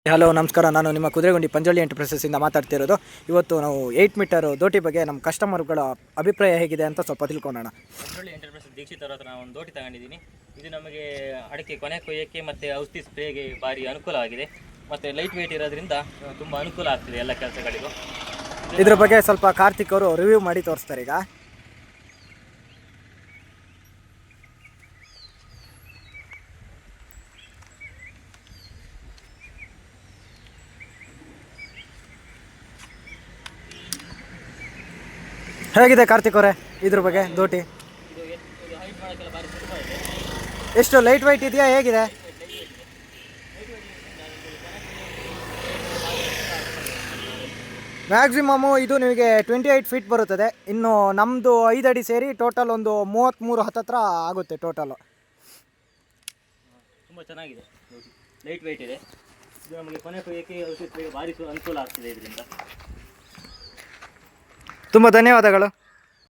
Hello ನಮಸ್ಕಾರ, ನಾನು ನಿಮ್ಮ ಕುದುರೆಗುಂಡಿ ಪಂಜಳ್ಳಿ ಎಂಟರ್ಪ್ರೈಸಸ್ಸಿಂದ ಮಾತಾಡ್ತಿರೋದು. ಇವತ್ತು ನಾವು 8 ಮೀಟರ್ ದೋಟಿ ಬಗ್ಗೆ ನಮ್ಮ ಕಸ್ಟಮರ್ಗಳ ಅಭಿಪ್ರಾಯ ಹೇಗಿದೆ ಅಂತ ಸ್ವಲ್ಪ ತಿಳ್ಕೊಳ್ಳೋಣ. ಪಂಜಳ್ಳಿ ಎಂಟರ್ಪ್ರೈಸಸ್ ದೀಕ್ಷಿತ್ ಅವ್ರ ಹತ್ರ ನಾನು ಒಂದು ದೋಟಿ ತಗೊಂಡಿದ್ದೀನಿ. ಇದು ನಮಗೆ ಅಡಿಕೆ ಕೊನೆ ಕೊಯ್ಯೋಕ್ಕೆ ಮತ್ತು ಔಷಧಿ ಸ್ಪ್ರೇಗೆ ಭಾರಿ ಅನುಕೂಲವಾಗಿದೆ. ಮತ್ತು ಲೈಟ್ ವೆಯ್ಟ್ ಇರೋದ್ರಿಂದ ತುಂಬ ಅನುಕೂಲ ಆಗ್ತಿದೆ ಎಲ್ಲ ಕೆಲಸಗಳಿಗೂ. ಇದ್ರ ಬಗ್ಗೆ ಸ್ವಲ್ಪ ಕಾರ್ತಿಕ್ ಅವರು ರಿವ್ಯೂ ಮಾಡಿ ತೋರಿಸ್ತಾರೆ. ಈಗ ಹೇಗಿದೆ ಕಾರ್ತಿಕ್ ಅವರೇ ಇದ್ರ ಬಗ್ಗೆ ದೋಟಿ? ಇದು ಹೈಟ್ ಮಾಡೋಕ್ಕೆಲ್ಲ ಭಾರಿ ಸುಲಭ ಇದೆ. ಎಷ್ಟು ಲೈಟ್ ವೈಟ್ ಇದೆಯಾ, ಹೇಗಿದೆ? ಮ್ಯಾಕ್ಸಿಮಮ್ಮು ಇದು ನಿಮಗೆ 28 ಫೀಟ್ ಬರುತ್ತದೆ. ಇನ್ನು ನಮ್ಮದು 5 ಅಡಿ ಸೇರಿ ಟೋಟಲ್ ಒಂದು 33 ಹತ್ತತ್ರ ಆಗುತ್ತೆ ಟೋಟಲು. ತುಂಬ ಚೆನ್ನಾಗಿದೆ, ಲೈಟ್ ವೆಯ್ಟ್ ಇದೆ. ಇದು ನಮಗೆ ಕೊನೆ ಕೊಯ್ಯೋಕ್ಕೆ ಔಷಧಿ ಸ್ಪ್ರೇಗೆ ಭಾರಿ ಅನುಕೂಲ ಆಗ್ತಿದೆ ಇದರಿಂದ. ತುಂಬ ಧನ್ಯವಾದಗಳು.